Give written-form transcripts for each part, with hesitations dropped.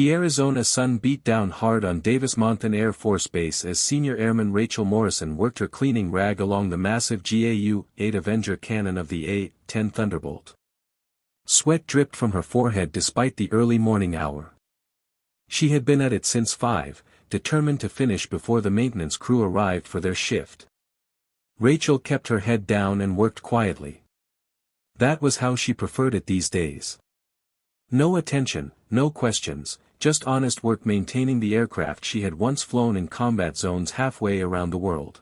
Arizona sun beat down hard on Davis-Monthan Air Force Base as Senior Airman Rachel Morrison worked her cleaning rag along the massive GAU-8 Avenger cannon of the A-10 Thunderbolt. Sweat dripped from her forehead despite the early morning hour. She had been at it since 5, determined to finish before the maintenance crew arrived for their shift. Rachel kept her head down and worked quietly. That was how she preferred it these days. No attention, no questions, just honest work maintaining the aircraft she had once flown in combat zones halfway around the world.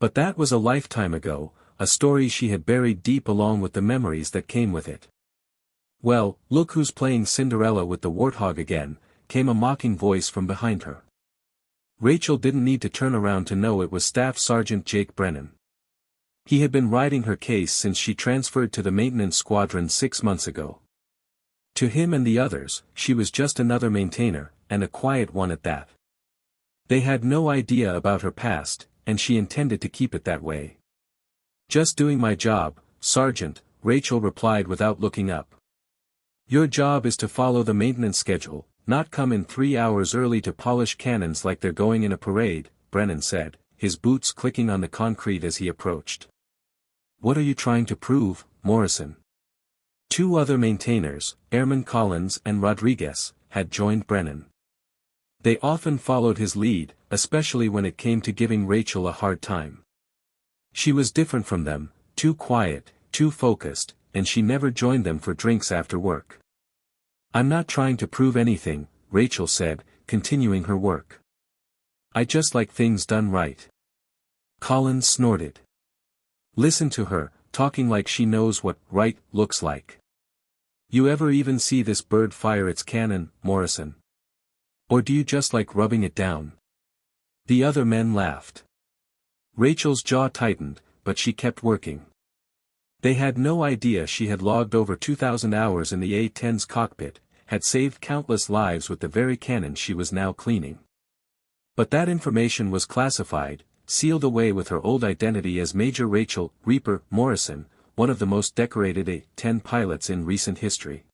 But that was a lifetime ago, a story she had buried deep along with the memories that came with it. "Well, look who's playing Cinderella with the warthog again," came a mocking voice from behind her. Rachel didn't need to turn around to know it was Staff Sergeant Jake Brennan. He had been riding her case since she transferred to the maintenance squadron 6 months ago. To him and the others, she was just another maintainer, and a quiet one at that. They had no idea about her past, and she intended to keep it that way. "Just doing my job, Sergeant," Rachel replied without looking up. "Your job is to follow the maintenance schedule, not come in 3 hours early to polish cannons like they're going in a parade," Brennan said, his boots clicking on the concrete as he approached. "What are you trying to prove, Morrison?" 2 other maintainers, Airman Collins and Rodriguez, had joined Brennan. They often followed his lead, especially when it came to giving Rachel a hard time. She was different from them, too quiet, too focused, and she never joined them for drinks after work. "I'm not trying to prove anything," Rachel said, continuing her work. "I just like things done right." Collins snorted. "Listen to her, talking like she knows what right looks like. You ever even see this bird fire its cannon, Morrison? Or do you just like rubbing it down?" The other men laughed. Rachel's jaw tightened, but she kept working. They had no idea she had logged over 2,000 hours in the A-10's cockpit, had saved countless lives with the very cannon she was now cleaning. But that information was classified, sealed away with her old identity as Major Rachel Reaper Morrison, one of the most decorated A-10 pilots in recent history.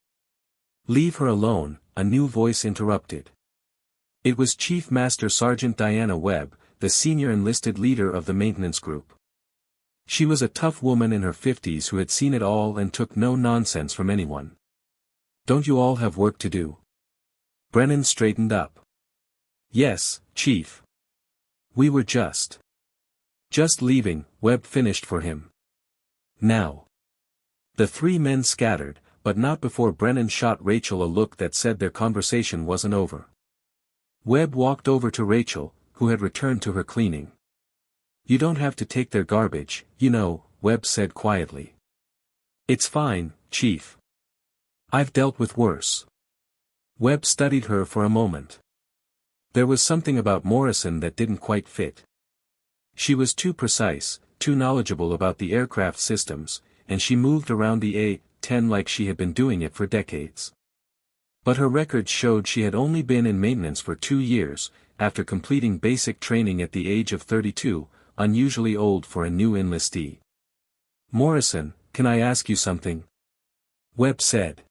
"Leave her alone," a new voice interrupted. It was Chief Master Sergeant Diana Webb, the senior enlisted leader of the maintenance group. She was a tough woman in her 50s who had seen it all and took no nonsense from anyone. "Don't you all have work to do?" Brennan straightened up. "Yes, Chief. We were just leaving," Webb finished for him. "Now." The 3 men scattered, but not before Brennan shot Rachel a look that said their conversation wasn't over. Webb walked over to Rachel, who had returned to her cleaning. "You don't have to take their garbage, you know," Webb said quietly. "It's fine, Chief. I've dealt with worse." Webb studied her for a moment. There was something about Morrison that didn't quite fit. She was too precise, too knowledgeable about the aircraft systems, and she moved around the A-10 like she had been doing it for decades. But her records showed she had only been in maintenance for 2 years, after completing basic training at the age of 32, unusually old for a new enlistee. "Morrison, can I ask you something?" Webb said.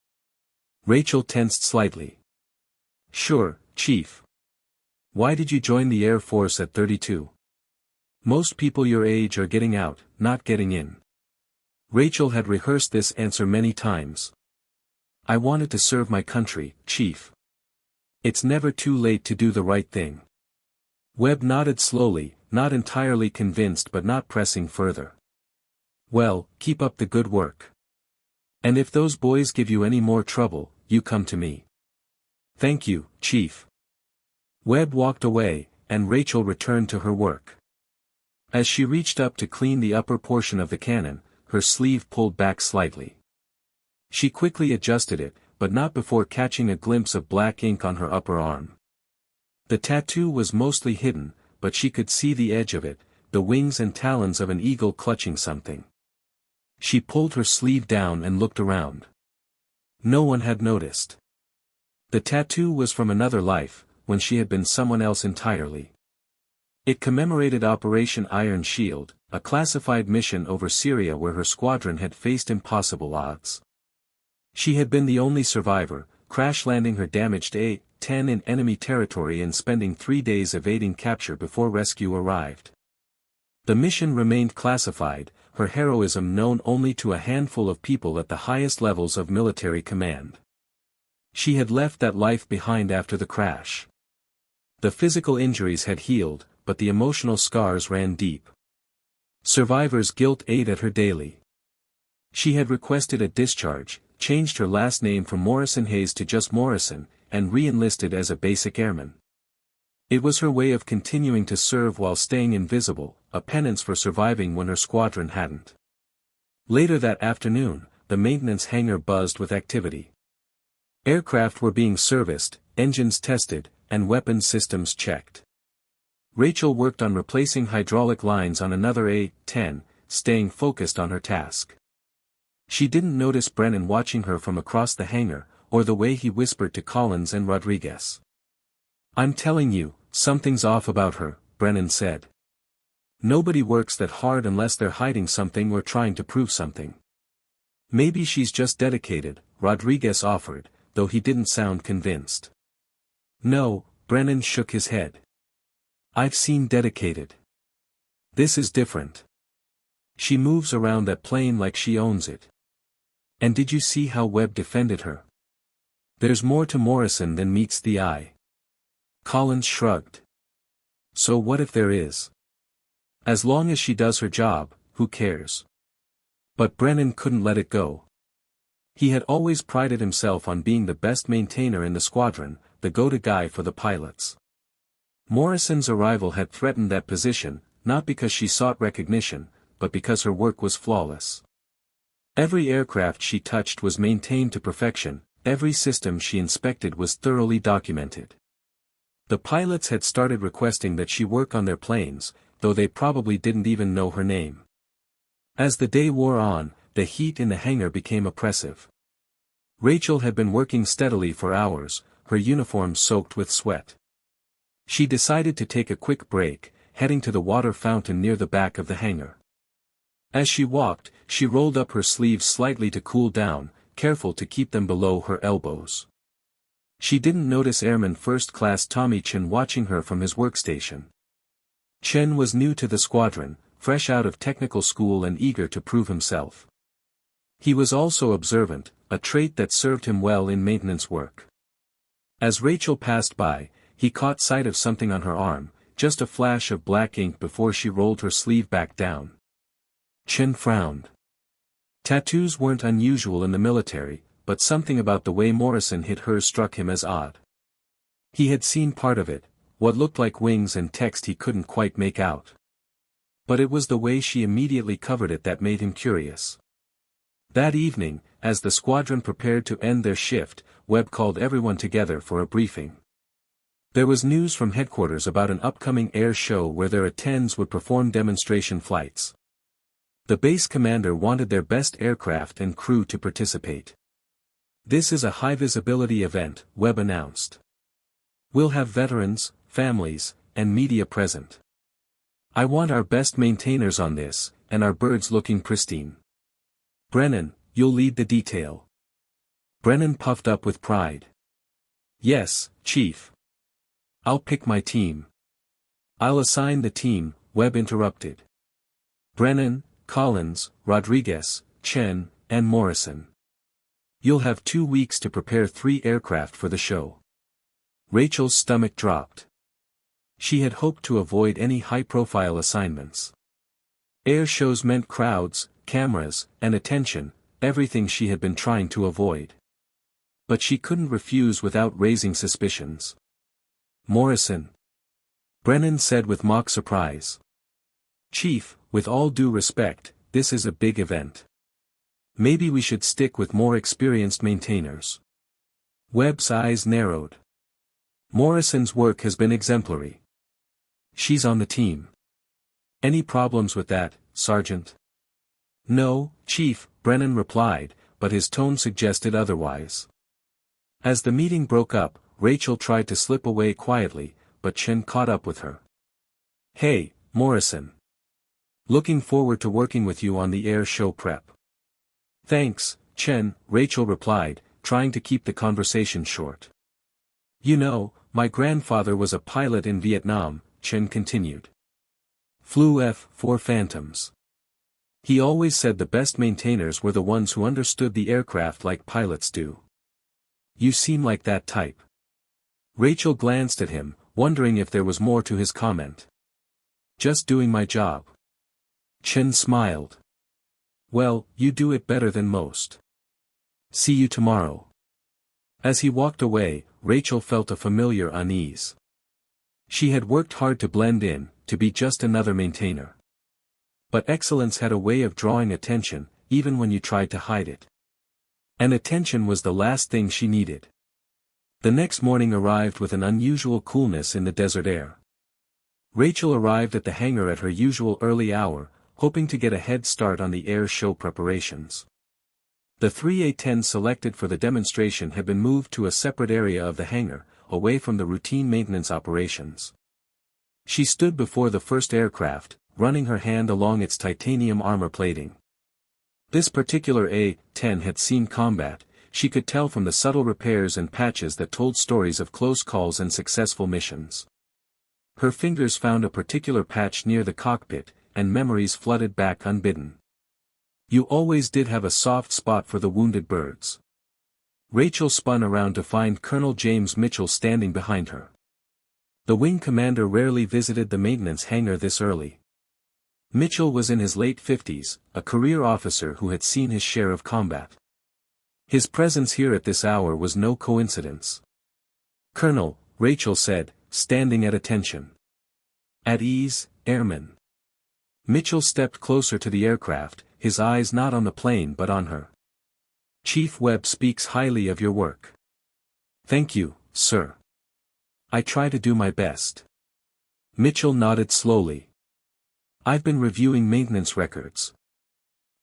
Rachel tensed slightly. "Sure, Chief. Why did you join the Air Force at 32? Most people your age are getting out, not getting in." Rachel had rehearsed this answer many times. "I wanted to serve my country, Chief. It's never too late to do the right thing." Webb nodded slowly, not entirely convinced but not pressing further. "Well, keep up the good work. And if those boys give you any more trouble, you come to me." "Thank you, Chief." Webb walked away, and Rachel returned to her work. As she reached up to clean the upper portion of the cannon, her sleeve pulled back slightly. She quickly adjusted it, but not before catching a glimpse of black ink on her upper arm. The tattoo was mostly hidden, but she could see the edge of it, the wings and talons of an eagle clutching something. She pulled her sleeve down and looked around. No one had noticed. The tattoo was from another life, when she had been someone else entirely. It commemorated Operation Iron Shield, a classified mission over Syria where her squadron had faced impossible odds. She had been the only survivor, crash-landing her damaged A-10 in enemy territory and spending 3 days evading capture before rescue arrived. The mission remained classified, her heroism known only to a handful of people at the highest levels of military command. She had left that life behind after the crash. The physical injuries had healed, but the emotional scars ran deep. Survivor's guilt ate at her daily. She had requested a discharge, changed her last name from Morrison Hayes to just Morrison, and re-enlisted as a basic airman. It was her way of continuing to serve while staying invisible, a penance for surviving when her squadron hadn't. Later that afternoon, the maintenance hangar buzzed with activity. Aircraft were being serviced, engines tested, and weapons systems checked. Rachel worked on replacing hydraulic lines on another A-10, staying focused on her task. She didn't notice Brennan watching her from across the hangar, or the way he whispered to Collins and Rodriguez. "I'm telling you, something's off about her," Brennan said. "Nobody works that hard unless they're hiding something or trying to prove something." "Maybe she's just dedicated," Rodriguez offered, though he didn't sound convinced. "No," Brennan shook his head. "I've seen dedicated. This is different. She moves around that plane like she owns it. And did you see how Webb defended her? There's more to Morrison than meets the eye." Collins shrugged. "So what if there is? As long as she does her job, who cares?" But Brennan couldn't let it go. He had always prided himself on being the best maintainer in the squadron, the go-to guy for the pilots. Morrison's arrival had threatened that position, not because she sought recognition, but because her work was flawless. Every aircraft she touched was maintained to perfection, every system she inspected was thoroughly documented. The pilots had started requesting that she work on their planes, though they probably didn't even know her name. As the day wore on, the heat in the hangar became oppressive. Rachel had been working steadily for hours, her uniform soaked with sweat. She decided to take a quick break, heading to the water fountain near the back of the hangar. As she walked, she rolled up her sleeves slightly to cool down, careful to keep them below her elbows. She didn't notice Airman First Class Tommy Chen watching her from his workstation. Chen was new to the squadron, fresh out of technical school and eager to prove himself. He was also observant, a trait that served him well in maintenance work. As Rachel passed by, he caught sight of something on her arm, just a flash of black ink before she rolled her sleeve back down. Chen frowned. Tattoos weren't unusual in the military, but something about the way Morrison hid hers struck him as odd. He had seen part of it, what looked like wings and text he couldn't quite make out. But it was the way she immediately covered it that made him curious. That evening, as the squadron prepared to end their shift, Webb called everyone together for a briefing. There was news from headquarters about an upcoming air show where their A-10's would perform demonstration flights. The base commander wanted their best aircraft and crew to participate. "This is a high-visibility event," Webb announced. "We'll have veterans, families, and media present. I want our best maintainers on this, and our birds looking pristine. Brennan, you'll lead the detail." Brennan puffed up with pride. "Yes, Chief. I'll pick my team." "I'll assign the team," Webb interrupted. "Brennan, Collins, Rodriguez, Chen, and Morrison. You'll have 2 weeks to prepare 3 aircraft for the show." Rachel's stomach dropped. She had hoped to avoid any high-profile assignments. Air shows meant crowds, cameras, and attention, everything she had been trying to avoid. But she couldn't refuse without raising suspicions. "Morrison," Brennan said with mock surprise. "Chief, with all due respect, this is a big event. Maybe we should stick with more experienced maintainers." Webb's eyes narrowed. "Morrison's work has been exemplary. She's on the team. Any problems with that, Sergeant?" "No, Chief," Brennan replied, but his tone suggested otherwise. As the meeting broke up, Rachel tried to slip away quietly, but Chen caught up with her. "Hey, Morrison. Looking forward to working with you on the air show prep." "Thanks, Chen," Rachel replied, trying to keep the conversation short. You know, my grandfather was a pilot in Vietnam, Chen continued. Flew F-4 Phantoms. He always said the best maintainers were the ones who understood the aircraft like pilots do. You seem like that type. Rachel glanced at him, wondering if there was more to his comment. Just doing my job. Chen smiled. Well, you do it better than most. See you tomorrow. As he walked away, Rachel felt a familiar unease. She had worked hard to blend in, to be just another maintainer. But excellence had a way of drawing attention, even when you tried to hide it. And attention was the last thing she needed. The next morning arrived with an unusual coolness in the desert air. Rachel arrived at the hangar at her usual early hour, hoping to get a head start on the air show preparations. The 3 A-10's selected for the demonstration had been moved to a separate area of the hangar, away from the routine maintenance operations. She stood before the first aircraft, running her hand along its titanium armor plating. This particular A-10 had seen combat, she could tell from the subtle repairs and patches that told stories of close calls and successful missions. Her fingers found a particular patch near the cockpit, and memories flooded back unbidden. You always did have a soft spot for the wounded birds. Rachel spun around to find Colonel James Mitchell standing behind her. The wing commander rarely visited the maintenance hangar this early. Mitchell was in his late 50s, a career officer who had seen his share of combat. His presence here at this hour was no coincidence. Colonel, Rachel said, standing at attention. At ease, airman. Mitchell stepped closer to the aircraft, his eyes not on the plane but on her. Chief Webb speaks highly of your work. Thank you, sir. I try to do my best. Mitchell nodded slowly. I've been reviewing maintenance records.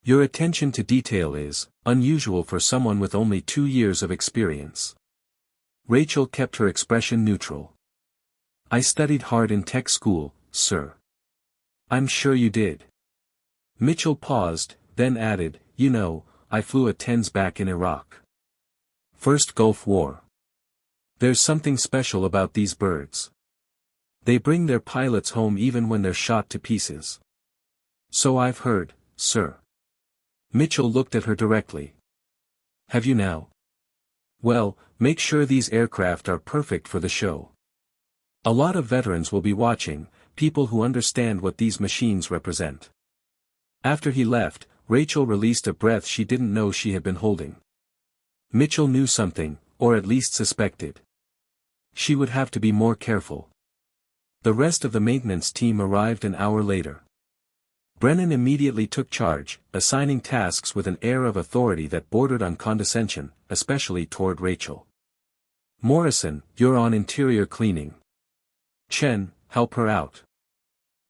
Your attention to detail is unusual for someone with only 2 years of experience. Rachel kept her expression neutral. I studied hard in tech school, sir. I'm sure you did. Mitchell paused, then added, you know, I flew A-10's back in Iraq. First Gulf War. There's something special about these birds. They bring their pilots home even when they're shot to pieces. So I've heard, sir. Mitchell looked at her directly. Have you now? Well, make sure these aircraft are perfect for the show. A lot of veterans will be watching, people who understand what these machines represent. After he left, Rachel released a breath she didn't know she had been holding. Mitchell knew something, or at least suspected. She would have to be more careful. The rest of the maintenance team arrived an hour later. Brennan immediately took charge, assigning tasks with an air of authority that bordered on condescension, especially toward Rachel. Morrison, you're on interior cleaning. Chen, help her out.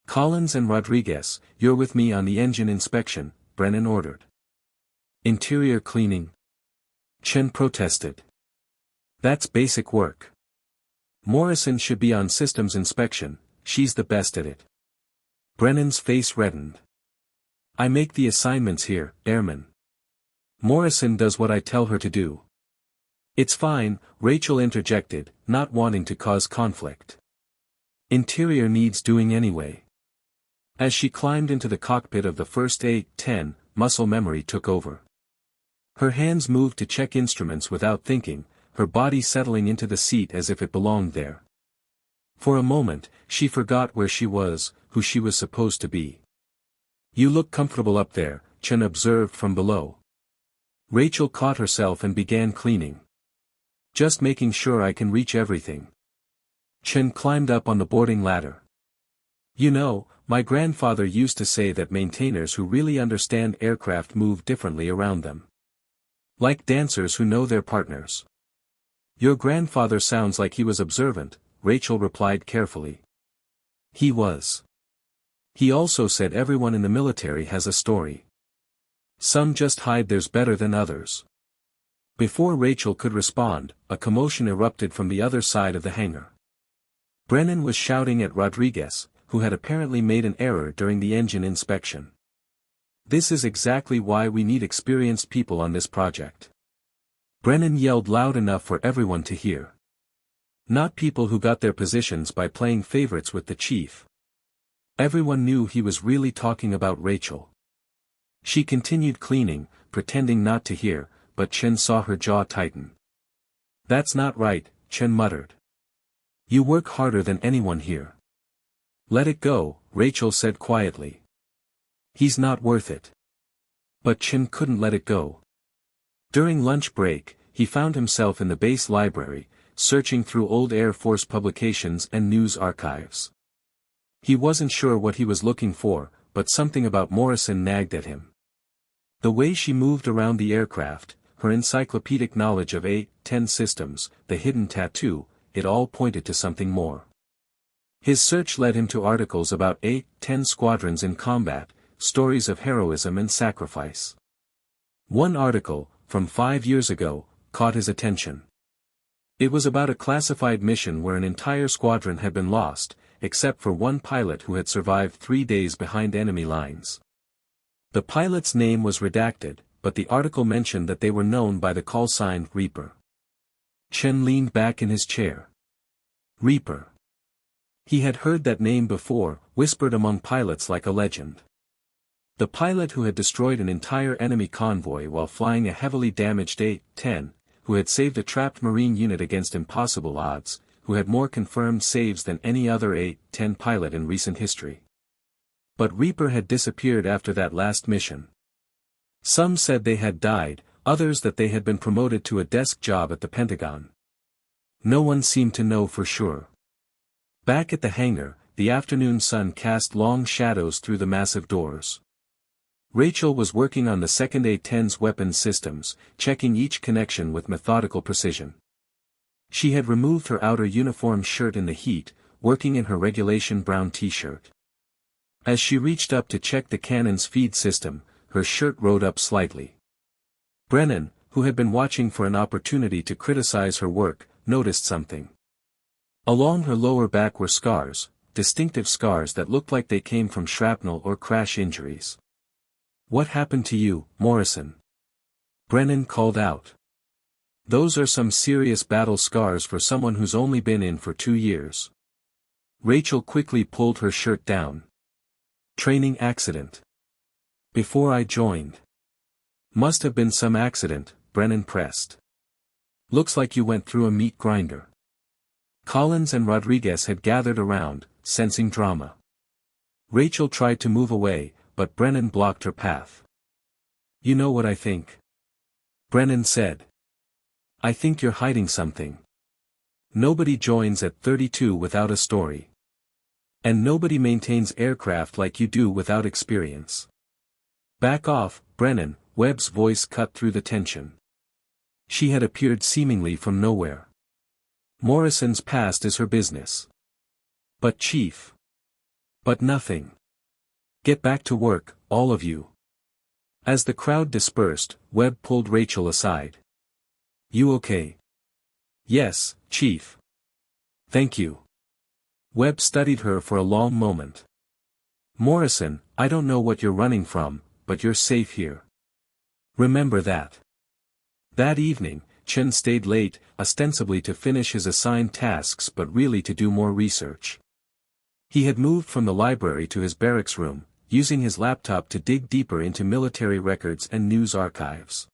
Collins and Rodriguez, you're with me on the engine inspection, Brennan ordered. Interior cleaning? Chen protested. That's basic work. Morrison should be on systems inspection, she's the best at it. Brennan's face reddened. I make the assignments here, airman. Morrison does what I tell her to do. It's fine, Rachel interjected, not wanting to cause conflict. Interior needs doing anyway. As she climbed into the cockpit of the first A-10, muscle memory took over. Her hands moved to check instruments without thinking, her body settling into the seat as if it belonged there. For a moment, she forgot where she was, who she was supposed to be. You look comfortable up there, Chen observed from below. Rachel caught herself and began cleaning. Just making sure I can reach everything. Chen climbed up on the boarding ladder. You know, my grandfather used to say that maintainers who really understand aircraft move differently around them. Like dancers who know their partners. Your grandfather sounds like he was observant, Rachel replied carefully. He was. He also said everyone in the military has a story. Some just hide theirs better than others. Before Rachel could respond, a commotion erupted from the other side of the hangar. Brennan was shouting at Rodriguez, who had apparently made an error during the engine inspection. This is exactly why we need experienced people on this project. Brennan yelled loud enough for everyone to hear. Not people who got their positions by playing favorites with the chief. Everyone knew he was really talking about Rachel. She continued cleaning, pretending not to hear, but Chen saw her jaw tighten. "That's not right," Chen muttered. "You work harder than anyone here." "Let it go," Rachel said quietly. "He's not worth it." But Chen couldn't let it go. During lunch break, he found himself in the base library, searching through old Air Force publications and news archives. He wasn't sure what he was looking for, but something about Morrison nagged at him. The way she moved around the aircraft, her encyclopedic knowledge of A-10 systems, the hidden tattoo, it all pointed to something more. His search led him to articles about A-10 squadrons in combat, stories of heroism and sacrifice. One article, from 5 years ago, caught his attention. It was about a classified mission where an entire squadron had been lost, except for one pilot who had survived 3 days behind enemy lines. The pilot's name was redacted, but the article mentioned that they were known by the call sign Reaper. Chen leaned back in his chair. Reaper. He had heard that name before, whispered among pilots like a legend. The pilot who had destroyed an entire enemy convoy while flying a heavily damaged A-10, who had saved a trapped Marine unit against impossible odds, who had more confirmed saves than any other A-10 pilot in recent history. But Reaper had disappeared after that last mission. Some said they had died, others that they had been promoted to a desk job at the Pentagon. No one seemed to know for sure. Back at the hangar, the afternoon sun cast long shadows through the massive doors. Rachel was working on the second A-10's weapons systems, checking each connection with methodical precision. She had removed her outer uniform shirt in the heat, working in her regulation brown t-shirt. As she reached up to check the cannon's feed system, her shirt rode up slightly. Brennan, who had been watching for an opportunity to criticize her work, noticed something. Along her lower back were scars, distinctive scars that looked like they came from shrapnel or crash injuries. "What happened to you, Morrison?" Brennan called out. "Those are some serious battle scars for someone who's only been in for 2 years." Rachel quickly pulled her shirt down. "Training accident. Before I joined." "Must have been some accident," Brennan pressed. "Looks like you went through a meat grinder." Collins and Rodriguez had gathered around, sensing drama. Rachel tried to move away, but Brennan blocked her path. "You know what I think?" Brennan said. "I think you're hiding something. Nobody joins at 32 without a story. And nobody maintains aircraft like you do without experience." "Back off, Brennan," Webb's voice cut through the tension. She had appeared seemingly from nowhere. "Morrison's past is her business." "But Chief." "But nothing. Get back to work, all of you." As the crowd dispersed, Webb pulled Rachel aside. "You okay?" "Yes, Chief. Thank you." Webb studied her for a long moment. "Morrison, I don't know what you're running from, but you're safe here. Remember that." That evening, Chen stayed late, ostensibly to finish his assigned tasks but really to do more research. He had moved from the library to his barracks room, using his laptop to dig deeper into military records and news archives.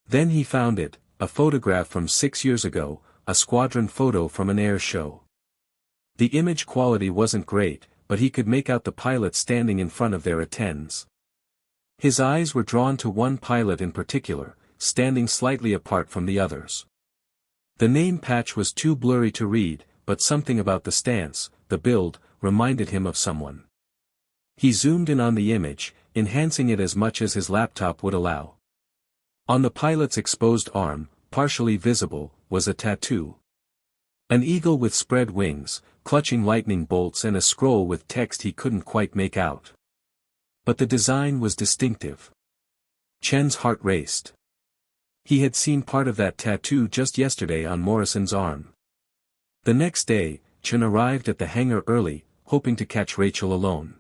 Then he found it, a photograph from 6 years ago, a squadron photo from an air show. The image quality wasn't great, but he could make out the pilot standing in front of their A-10's. His eyes were drawn to one pilot in particular, standing slightly apart from the others. The name patch was too blurry to read, but something about the stance, the build, reminded him of someone. He zoomed in on the image, enhancing it as much as his laptop would allow. On the pilot's exposed arm, partially visible, was a tattoo. An eagle with spread wings, clutching lightning bolts and a scroll with text he couldn't quite make out. But the design was distinctive. Chen's heart raced. He had seen part of that tattoo just yesterday on Morrison's arm. The next day, Chen arrived at the hangar early, hoping to catch Rachel alone.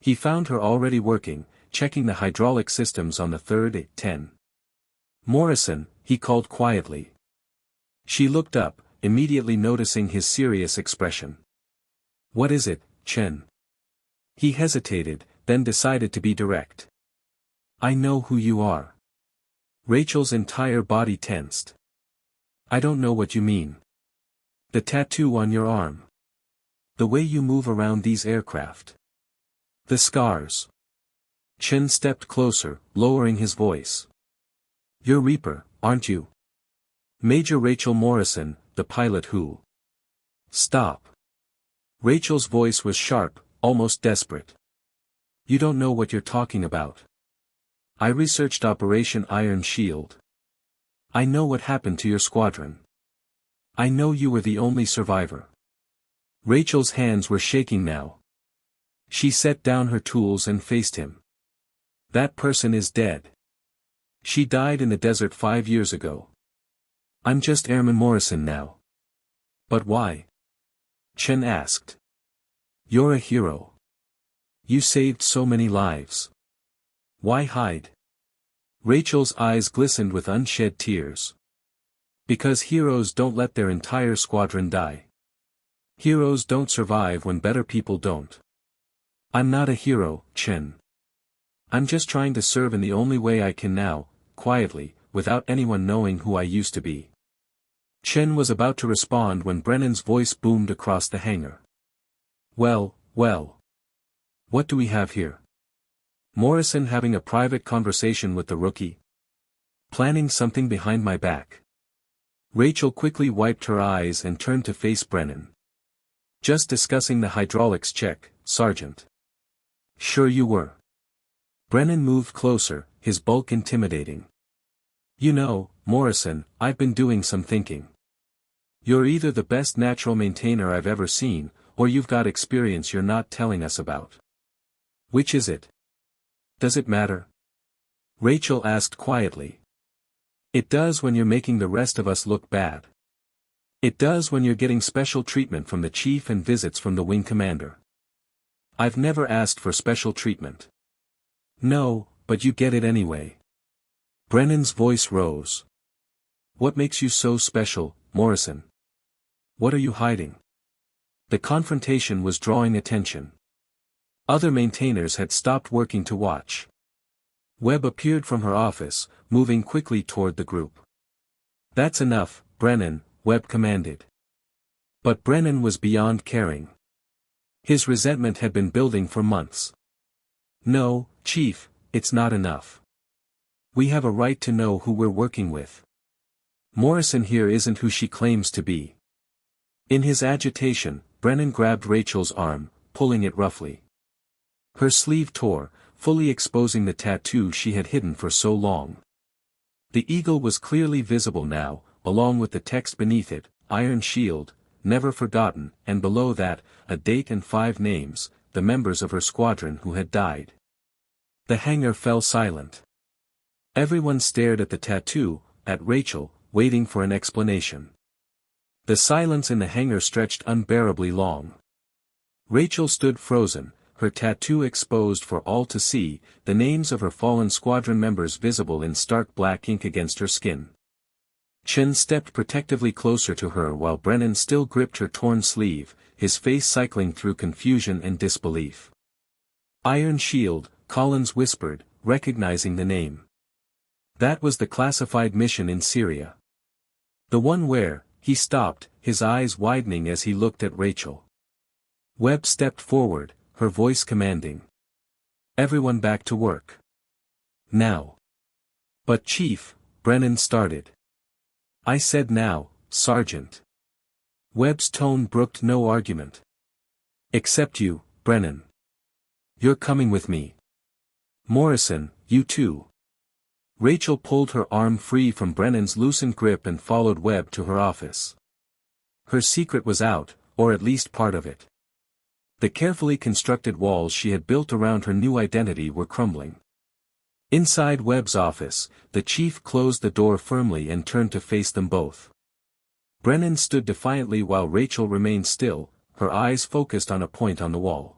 He found her already working, checking the hydraulic systems on the third A-10. "Morrison," he called quietly. She looked up, immediately noticing his serious expression. "What is it, Chen?" He hesitated, then decided to be direct. "I know who you are." Rachel's entire body tensed. "I don't know what you mean." "The tattoo on your arm. The way you move around these aircraft. The scars." Chen stepped closer, lowering his voice. "You're Reaper, aren't you? Major Rachel Morrison, the pilot who—" "Stop." Rachel's voice was sharp, almost desperate. "You don't know what you're talking about. I researched Operation Iron Shield. I know what happened to your squadron. I know you were the only survivor." Rachel's hands were shaking now. She set down her tools and faced him. "That person is dead. She died in the desert 5 years ago. I'm just Airman Morrison now." "But why?" Chen asked. "You're a hero. You saved so many lives. Why hide?" Rachel's eyes glistened with unshed tears. "Because heroes don't let their entire squadron die. Heroes don't survive when better people don't. I'm not a hero, Chen. I'm just trying to serve in the only way I can now, quietly, without anyone knowing who I used to be." Chen was about to respond when Brennan's voice boomed across the hangar. Well. What do we have here? Morrison having a private conversation with the rookie? Planning something behind my back?" Rachel quickly wiped her eyes and turned to face Brennan. "Just discussing the hydraulics check, Sergeant." "Sure you were." Brennan moved closer, his bulk intimidating. "You know, Morrison, I've been doing some thinking. You're either the best natural maintainer I've ever seen, or you've got experience you're not telling us about. Which is it? Does it matter?" Rachel asked quietly. "It does when you're making the rest of us look bad. It does when you're getting special treatment from the chief and visits from the wing commander. I've never asked for special treatment." "No, but you get it anyway." Brennan's voice rose. "What makes you so special, Morrison? What are you hiding?" The confrontation was drawing attention. Other maintainers had stopped working to watch. Webb appeared from her office, moving quickly toward the group. "That's enough, Brennan," Webb commanded. But Brennan was beyond caring. His resentment had been building for months. "No, Chief, it's not enough. We have a right to know who we're working with. Morrison here isn't who she claims to be." In his agitation, Brennan grabbed Rachel's arm, pulling it roughly. Her sleeve tore, fully exposing the tattoo she had hidden for so long. The eagle was clearly visible now, along with the text beneath it, "Iron Shield, never forgotten," and below that, a date and 5 names, the members of her squadron who had died. The hangar fell silent. Everyone stared at the tattoo, at Rachel, waiting for an explanation. The silence in the hangar stretched unbearably long. Rachel stood frozen, her tattoo exposed for all to see, the names of her fallen squadron members visible in stark black ink against her skin. Chen stepped protectively closer to her while Brennan still gripped her torn sleeve, his face cycling through confusion and disbelief. "Iron Shield," Collins whispered, recognizing the name. "That was the classified mission in Syria. The one where—" He stopped, his eyes widening as he looked at Rachel. Webb stepped forward, her voice commanding. "Everyone back to work. Now." "But Chief," Brennan started. "I said now, Sergeant." Webb's tone brooked no argument. "Except you, Brennan. You're coming with me. Morrison, you too." Rachel pulled her arm free from Brennan's loosened grip and followed Webb to her office. Her secret was out, or at least part of it. The carefully constructed walls she had built around her new identity were crumbling. Inside Webb's office, the chief closed the door firmly and turned to face them both. Brennan stood defiantly while Rachel remained still, her eyes focused on a point on the wall.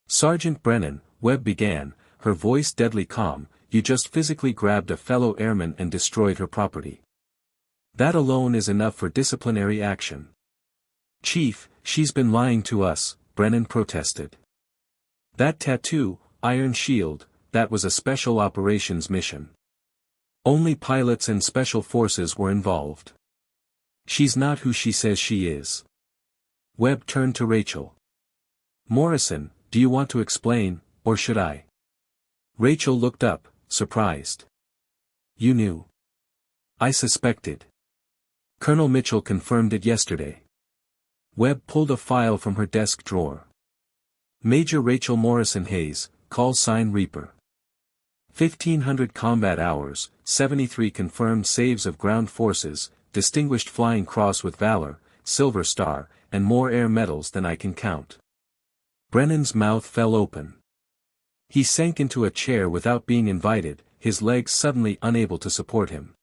"Sergeant Brennan," Webb began, her voice deadly calm, "you just physically grabbed a fellow airman and destroyed her property. That alone is enough for disciplinary action. Chief, she's been lying to us, Brennan protested. That tattoo, Iron Shield, that was a special operations mission. Only pilots and special forces were involved. She's not who she says she is. Webb turned to Rachel. Morrison, do you want to explain, or should I? Rachel looked up, surprised. You knew. I suspected. Colonel Mitchell confirmed it yesterday. Webb pulled a file from her desk drawer. Major Rachel Morrison Hayes, call sign Reaper. 1,500 combat hours, 73 confirmed saves of ground forces, Distinguished Flying Cross with Valor, Silver Star, and more air medals than I can count. Brennan's mouth fell open. He sank into a chair without being invited, his legs suddenly unable to support him.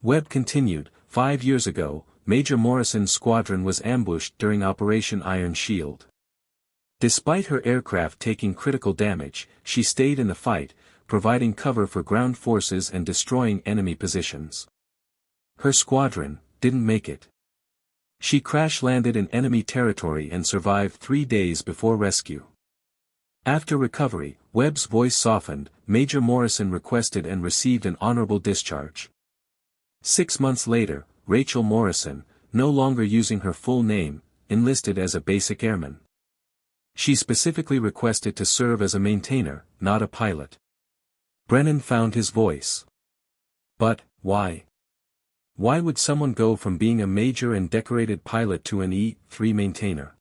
Webb continued, 5 years ago, Major Morrison's squadron was ambushed during Operation Iron Shield. Despite her aircraft taking critical damage, she stayed in the fight, providing cover for ground forces and destroying enemy positions. Her squadron didn't make it. She crash-landed in enemy territory and survived 3 days before rescue. After recovery, Webb's voice softened, Major Morrison requested and received an honorable discharge. 6 months later, Rachel Morrison, no longer using her full name, enlisted as a basic airman. She specifically requested to serve as a maintainer, not a pilot. Brennan found his voice. But, why? Why would someone go from being a major and decorated pilot to an E-3 maintainer?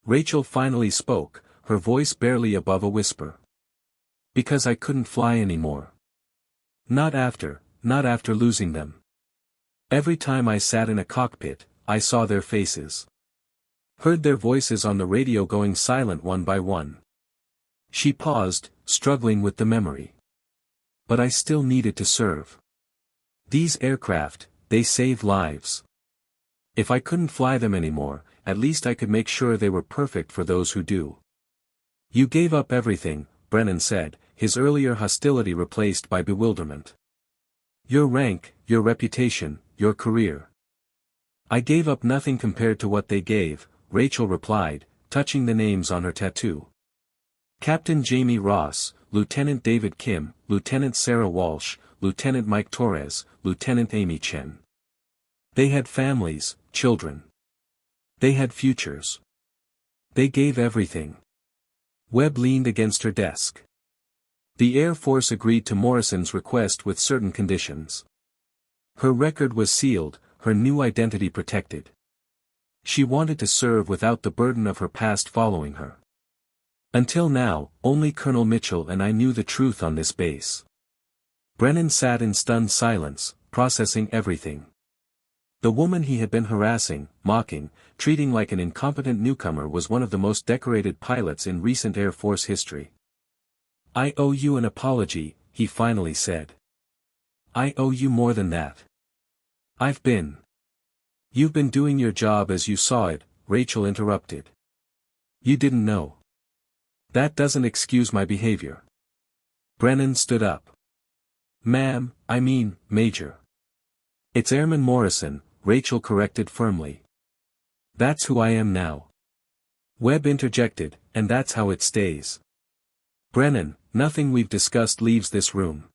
Rachel finally spoke, her voice barely above a whisper. Because I couldn't fly anymore. Not after losing them. Every time I sat in a cockpit, I saw their faces. Heard their voices on the radio going silent one by one. She paused, struggling with the memory. But I still needed to serve. These aircraft, they save lives. If I couldn't fly them anymore, at least I could make sure they were perfect for those who do. You gave up everything, Brennan said, his earlier hostility replaced by bewilderment. Your rank, your reputation, your career. I gave up nothing compared to what they gave, Rachel replied, touching the names on her tattoo. Captain Jamie Ross, Lieutenant David Kim, Lieutenant Sarah Walsh, Lieutenant Mike Torres, Lieutenant Amy Chen. They had families, children. They had futures. They gave everything. Webb leaned against her desk. The Air Force agreed to Morrison's request with certain conditions. Her record was sealed, her new identity protected. She wanted to serve without the burden of her past following her. Until now, only Colonel Mitchell and I knew the truth on this base. Brennan sat in stunned silence, processing everything. The woman he had been harassing, mocking, treating like an incompetent newcomer was one of the most decorated pilots in recent Air Force history. I owe you an apology, he finally said. I owe you more than that. You've been doing your job as you saw it, Rachel interrupted. You didn't know. That doesn't excuse my behavior. Brennan stood up. Ma'am, I mean, Major. It's Airman Morrison, Rachel corrected firmly. That's who I am now. Webb interjected, and that's how it stays. Brennan, nothing we've discussed leaves this room.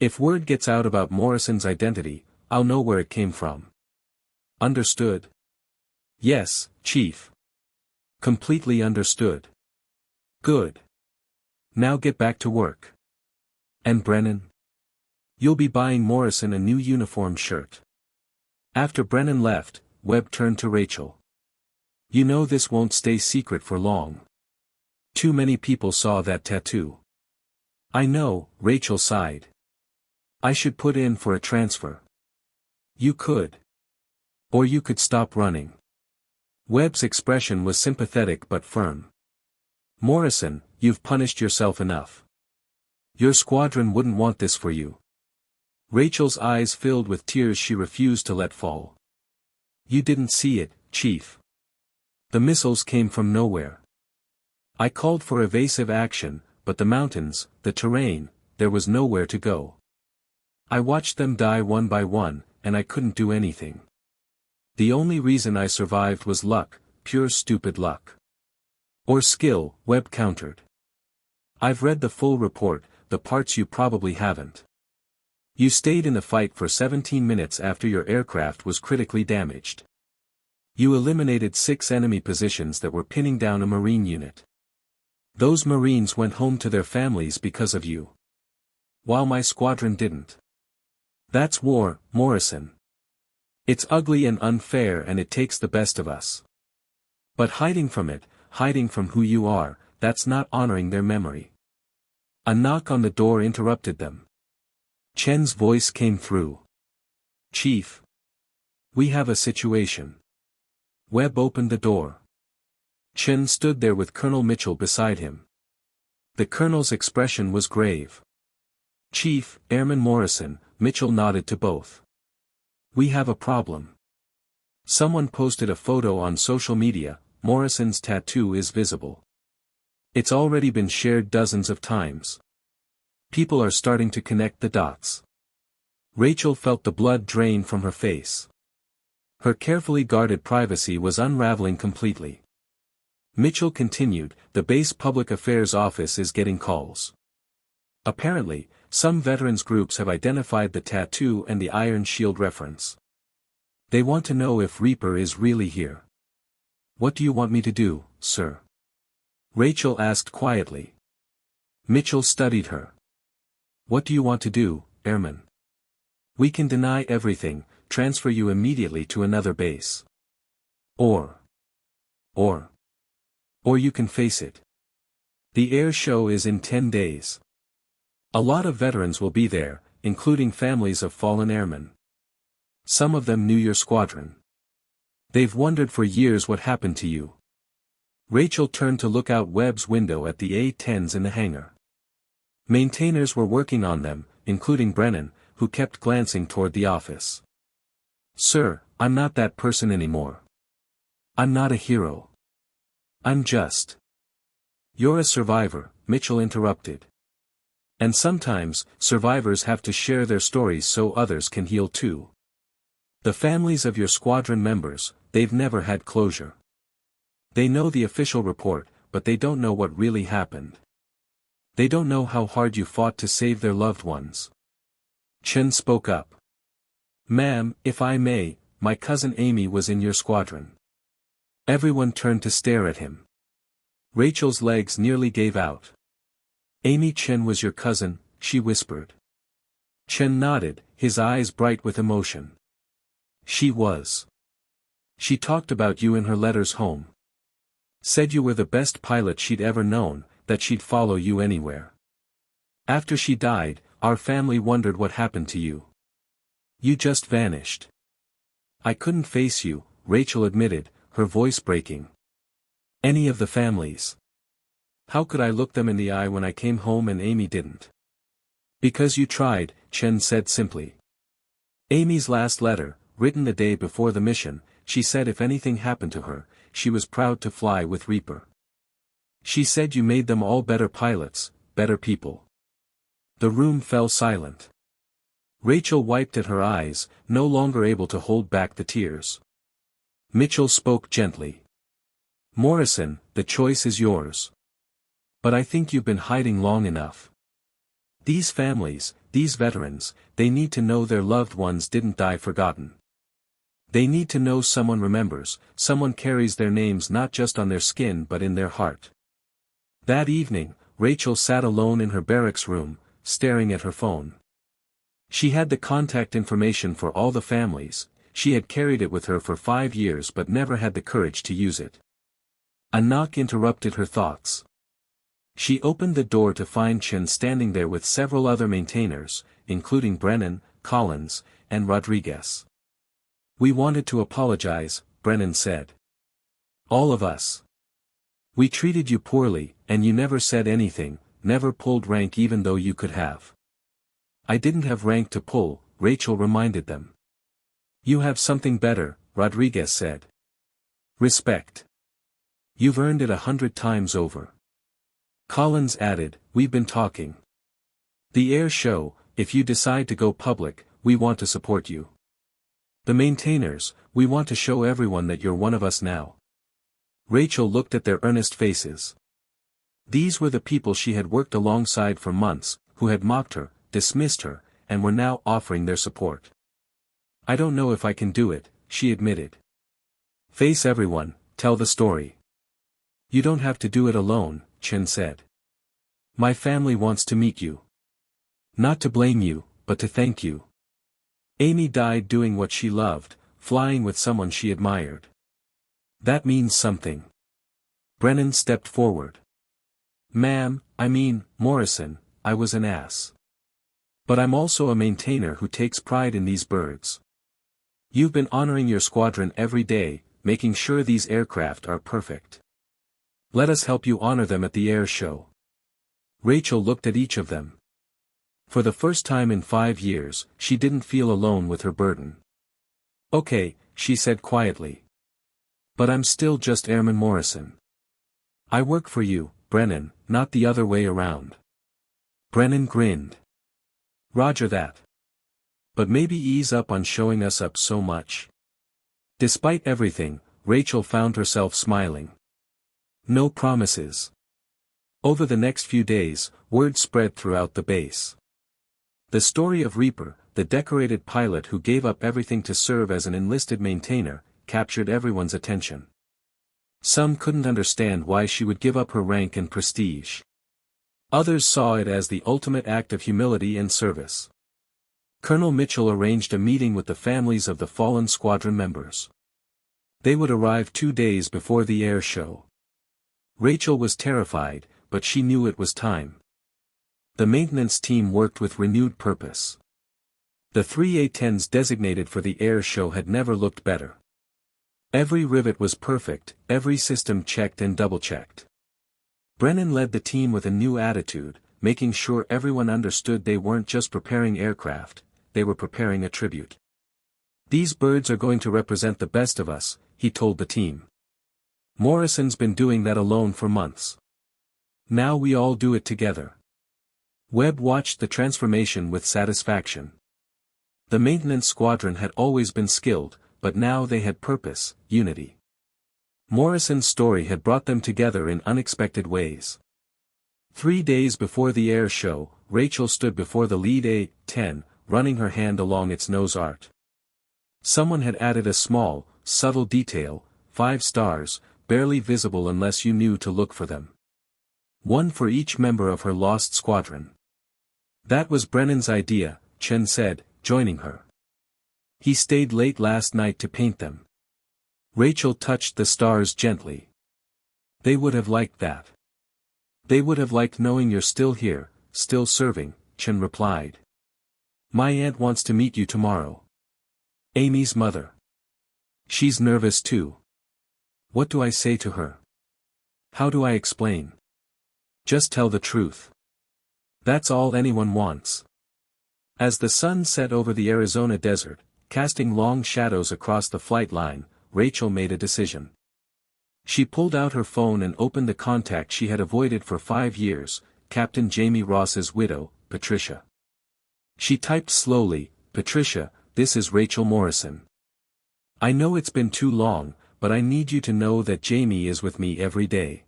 If word gets out about Morrison's identity, I'll know where it came from. Understood? Yes, Chief. Completely understood. Good. Now get back to work. And Brennan? You'll be buying Morrison a new uniform shirt. After Brennan left, Webb turned to Rachel. You know this won't stay secret for long. Too many people saw that tattoo. I know, Rachel sighed. I should put in for a transfer. You could. Or you could stop running. Webb's expression was sympathetic but firm. Morrison, you've punished yourself enough. Your squadron wouldn't want this for you. Rachel's eyes filled with tears she refused to let fall. You didn't see it, Chief. The missiles came from nowhere. I called for evasive action, but the mountains, the terrain, there was nowhere to go. I watched them die one by one, and I couldn't do anything. The only reason I survived was luck, pure stupid luck. Or skill, Webb countered. I've read the full report, the parts you probably haven't. You stayed in the fight for 17 minutes after your aircraft was critically damaged. You eliminated 6 enemy positions that were pinning down a Marine unit. Those Marines went home to their families because of you. While my squadron didn't. That's war, Morrison. It's ugly and unfair, and it takes the best of us. But hiding from it, hiding from who you are, that's not honoring their memory. A knock on the door interrupted them. Chen's voice came through. Chief. We have a situation. Webb opened the door. Chen stood there with Colonel Mitchell beside him. The colonel's expression was grave. Chief, Airman Morrison, Mitchell nodded to both. We have a problem. Someone posted a photo on social media. Morrison's tattoo is visible. It's already been shared dozens of times. People are starting to connect the dots. Rachel felt the blood drain from her face. Her carefully guarded privacy was unraveling completely. Mitchell continued, the base public affairs office is getting calls. Apparently, some veterans groups have identified the tattoo and the Iron Shield reference. They want to know if Reaper is really here. What do you want me to do, sir? Rachel asked quietly. Mitchell studied her. What do you want to do, Airman? We can deny everything, transfer you immediately to another base. Or you can face it. The air show is in 10 days. A lot of veterans will be there, including families of fallen airmen. Some of them knew your squadron. They've wondered for years what happened to you. Rachel turned to look out Webb's window at the A-10's in the hangar. Maintainers were working on them, including Brennan, who kept glancing toward the office. Sir, I'm not that person anymore. I'm not a hero. I'm just. You're a survivor, Mitchell interrupted. And sometimes, survivors have to share their stories so others can heal too. The families of your squadron members, they've never had closure. They know the official report, but they don't know what really happened. They don't know how hard you fought to save their loved ones. Chen spoke up. Ma'am, if I may, my cousin Amy was in your squadron. Everyone turned to stare at him. Rachel's legs nearly gave out. Amy Chen was your cousin, she whispered. Chen nodded, his eyes bright with emotion. She was. She talked about you in her letters home. Said you were the best pilot she'd ever known, that she'd follow you anywhere. After she died, our family wondered what happened to you. You just vanished. I couldn't face you, Rachel admitted, her voice breaking. Any of the families. How could I look them in the eye when I came home and Amy didn't? Because you tried, Chen said simply. Amy's last letter, written the day before the mission, she said if anything happened to her, she was proud to fly with Reaper. She said you made them all better pilots, better people. The room fell silent. Rachel wiped at her eyes, no longer able to hold back the tears. Mitchell spoke gently. Morrison, the choice is yours. But I think you've been hiding long enough. These families, these veterans, they need to know their loved ones didn't die forgotten. They need to know someone remembers, someone carries their names not just on their skin but in their heart. That evening, Rachel sat alone in her barracks room, staring at her phone. She had the contact information for all the families, she had carried it with her for 5 years but never had the courage to use it. A knock interrupted her thoughts. She opened the door to find Chen standing there with several other maintainers, including Brennan, Collins, and Rodriguez. We wanted to apologize, Brennan said. All of us. We treated you poorly, and you never said anything, never pulled rank even though you could have. I didn't have rank to pull, Rachel reminded them. You have something better, Rodriguez said. Respect. You've earned it 100 times over. Collins added, we've been talking. The air show, if you decide to go public, we want to support you. The maintainers, we want to show everyone that you're one of us now. Rachel looked at their earnest faces. These were the people she had worked alongside for months, who had mocked her, dismissed her, and were now offering their support. I don't know if I can do it, she admitted. Face everyone, tell the story. You don't have to do it alone, Chen said. My family wants to meet you. Not to blame you, but to thank you. Amy died doing what she loved, flying with someone she admired. That means something. Brennan stepped forward. Ma'am, Morrison, I was an ass. But I'm also a maintainer who takes pride in these birds. You've been honoring your squadron every day, making sure these aircraft are perfect. Let us help you honor them at the air show. Rachel looked at each of them. For the first time in 5 years, she didn't feel alone with her burden. Okay, she said quietly. But I'm still just Airman Morrison. I work for you, Brennan, not the other way around. Brennan grinned. Roger that. But maybe ease up on showing us up so much. Despite everything, Rachel found herself smiling. No promises. Over the next few days, word spread throughout the base. The story of Reaper, the decorated pilot who gave up everything to serve as an enlisted maintainer, captured everyone's attention. Some couldn't understand why she would give up her rank and prestige. Others saw it as the ultimate act of humility and service. Colonel Mitchell arranged a meeting with the families of the fallen squadron members. They would arrive 2 days before the air show. Rachel was terrified, but she knew it was time. The maintenance team worked with renewed purpose. The 3 A-10’s designated for the air show had never looked better. Every rivet was perfect, every system checked and double-checked. Brennan led the team with a new attitude, making sure everyone understood they weren't just preparing aircraft, they were preparing a tribute. These birds are going to represent the best of us, he told the team. Morrison's been doing that alone for months. Now we all do it together. Webb watched the transformation with satisfaction. The maintenance squadron had always been skilled, but now they had purpose, unity. Morrison's story had brought them together in unexpected ways. 3 days before the air show, Rachel stood before the lead A-10, running her hand along its nose art. Someone had added a small, subtle detail, 5 stars, barely visible unless you knew to look for them. One for each member of her lost squadron. That was Brennan's idea, Chen said, joining her. He stayed late last night to paint them. Rachel touched the stars gently. They would have liked that. They would have liked knowing you're still here, still serving, Chen replied. My aunt wants to meet you tomorrow. Amy's mother. She's nervous too. What do I say to her? How do I explain? Just tell the truth. That's all anyone wants. As the sun set over the Arizona desert, casting long shadows across the flight line, Rachel made a decision. She pulled out her phone and opened the contact she had avoided for 5 years, Captain Jamie Ross's widow, Patricia. She typed slowly, Patricia, this is Rachel Morrison. I know it's been too long, but I need you to know that Jamie is with me every day.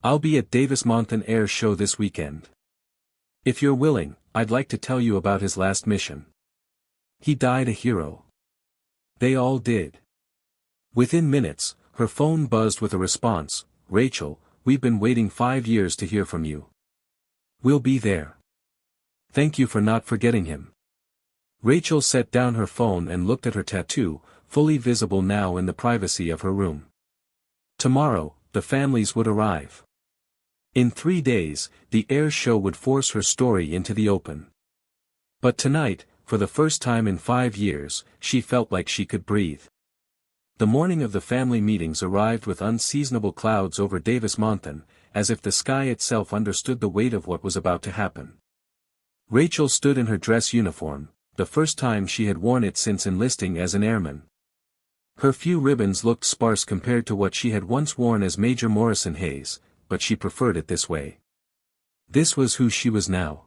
I'll be at Davis-Monthan Air Show this weekend. If you're willing, I'd like to tell you about his last mission. He died a hero. They all did. Within minutes, her phone buzzed with a response, Rachel, we've been waiting 5 years to hear from you. We'll be there. Thank you for not forgetting him. Rachel set down her phone and looked at her tattoo, fully visible now in the privacy of her room. Tomorrow, the families would arrive. In 3 days, the air show would force her story into the open. But tonight, for the first time in 5 years, she felt like she could breathe. The morning of the family meetings arrived with unseasonable clouds over Davis-Monthan, as if the sky itself understood the weight of what was about to happen. Rachel stood in her dress uniform, the first time she had worn it since enlisting as an airman. Her few ribbons looked sparse compared to what she had once worn as Major Morrison Hayes, but she preferred it this way. This was who she was now.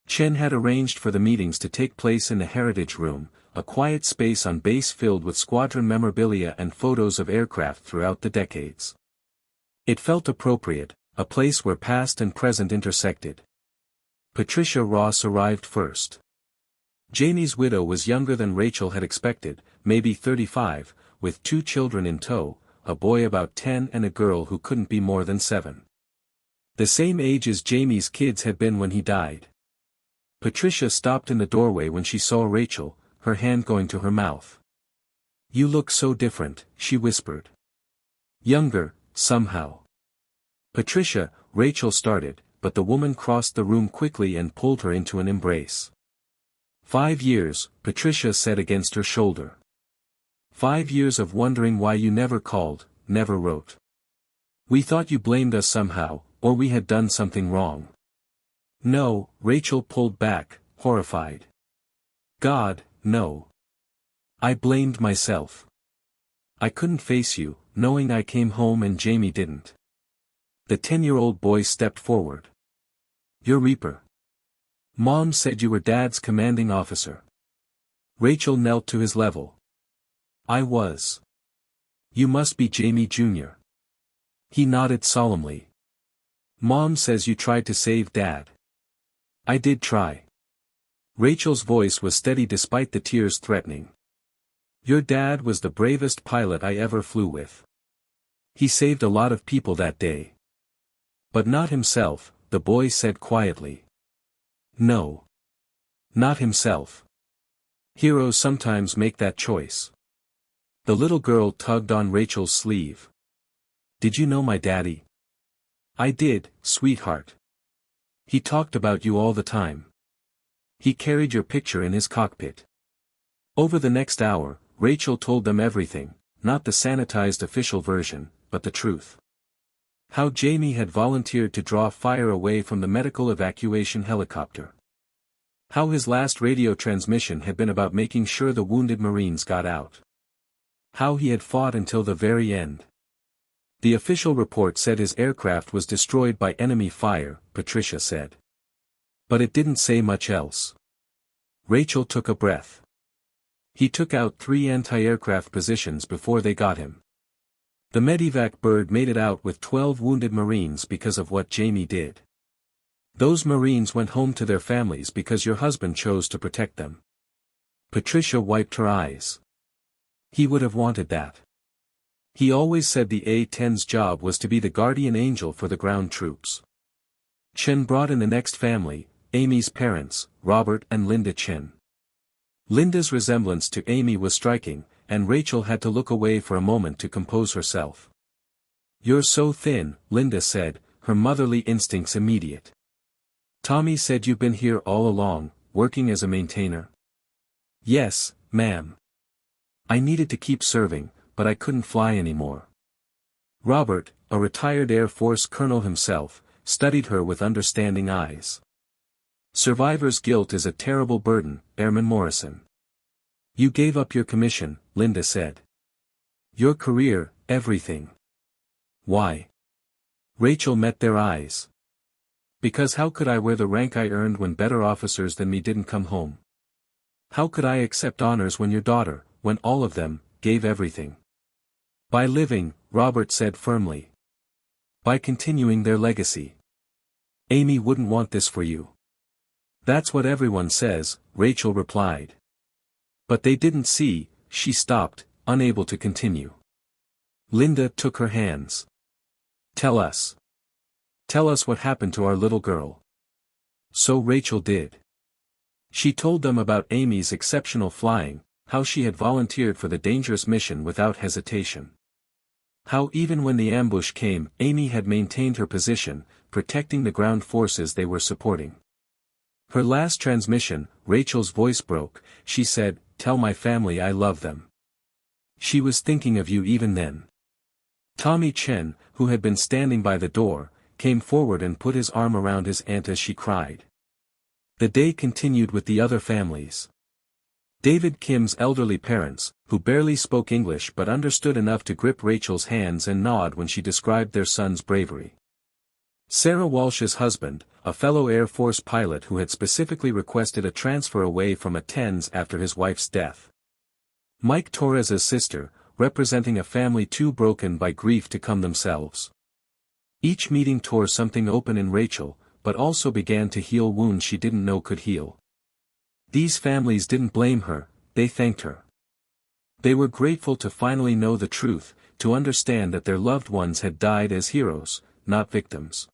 Chen had arranged for the meetings to take place in the Heritage Room, a quiet space on base filled with squadron memorabilia and photos of aircraft throughout the decades. It felt appropriate, a place where past and present intersected. Patricia Ross arrived first. Jamie's widow was younger than Rachel had expected, maybe 35, with 2 children in tow, a boy about 10 and a girl who couldn't be more than 7. The same age as Jamie's kids had been when he died. Patricia stopped in the doorway when she saw Rachel, her hand going to her mouth. "You look so different," she whispered. "Younger, somehow." "Patricia," Rachel started, but the woman crossed the room quickly and pulled her into an embrace. "5 years," Patricia said against her shoulder. "5 years of wondering why you never called, never wrote. We thought you blamed us somehow, or we had done something wrong." "No," Rachel pulled back, horrified. "God, no. I blamed myself. I couldn't face you, knowing I came home and Jamie didn't." The 10-year-old boy stepped forward. "You're Reaper. Mom said you were Dad's commanding officer." Rachel knelt to his level. "I was." "You must be Jamie Jr." He nodded solemnly. "Mom says you tried to save Dad." "I did try." Rachel's voice was steady despite the tears threatening. "Your dad was the bravest pilot I ever flew with. He saved a lot of people that day." "But not himself," the boy said quietly. "No. Not himself. Heroes sometimes make that choice." The little girl tugged on Rachel's sleeve. "Did you know my daddy?" "I did, sweetheart. He talked about you all the time. He carried your picture in his cockpit." Over the next hour, Rachel told them everything, not the sanitized official version, but the truth. How Jamie had volunteered to draw fire away from the medical evacuation helicopter. How his last radio transmission had been about making sure the wounded Marines got out. How he had fought until the very end. The official report said his aircraft was destroyed by enemy fire, Patricia said. But it didn't say much else. Rachel took a breath. He took out 3 anti-aircraft positions before they got him. The medevac bird made it out with 12 wounded Marines because of what Jamie did. Those Marines went home to their families because your husband chose to protect them. Patricia wiped her eyes. He would have wanted that. He always said the A-10's job was to be the guardian angel for the ground troops. Chen brought in the next family, Amy's parents, Robert and Linda Chen. Linda's resemblance to Amy was striking, and Rachel had to look away for a moment to compose herself. "You're so thin," Linda said, her motherly instincts immediate. "Tommy said you've been here all along, working as a maintainer?" "Yes, ma'am. I needed to keep serving, but I couldn't fly anymore." Robert, a retired Air Force colonel himself, studied her with understanding eyes. "Survivor's guilt is a terrible burden, Airman Morrison." "You gave up your commission," Linda said. "Your career, everything." "Why?" Rachel met their eyes. "Because how could I wear the rank I earned when better officers than me didn't come home? How could I accept honors when your daughter, when all of them, gave everything?" "By living," Robert said firmly. "By continuing their legacy. Amy wouldn't want this for you." "That's what everyone says," Rachel replied. But they didn't see. She stopped, unable to continue. Linda took her hands. "Tell us. Tell us what happened to our little girl." So Rachel did. She told them about Amy's exceptional flying, how she had volunteered for the dangerous mission without hesitation. How even when the ambush came, Amy had maintained her position, protecting the ground forces they were supporting. Her last transmission, Rachel's voice broke, she said, "Tell my family I love them." She was thinking of you even then. Tommy Chen, who had been standing by the door, came forward and put his arm around his aunt as she cried. The day continued with the other families. David Kim's elderly parents, who barely spoke English but understood enough to grip Rachel's hands and nod when she described their son's bravery. Sarah Walsh's husband, a fellow Air Force pilot who had specifically requested a transfer away from A-10’s after his wife's death. Mike Torres's sister, representing a family too broken by grief to come themselves. Each meeting tore something open in Rachel, but also began to heal wounds she didn't know could heal. These families didn't blame her, they thanked her. They were grateful to finally know the truth, to understand that their loved ones had died as heroes, not victims.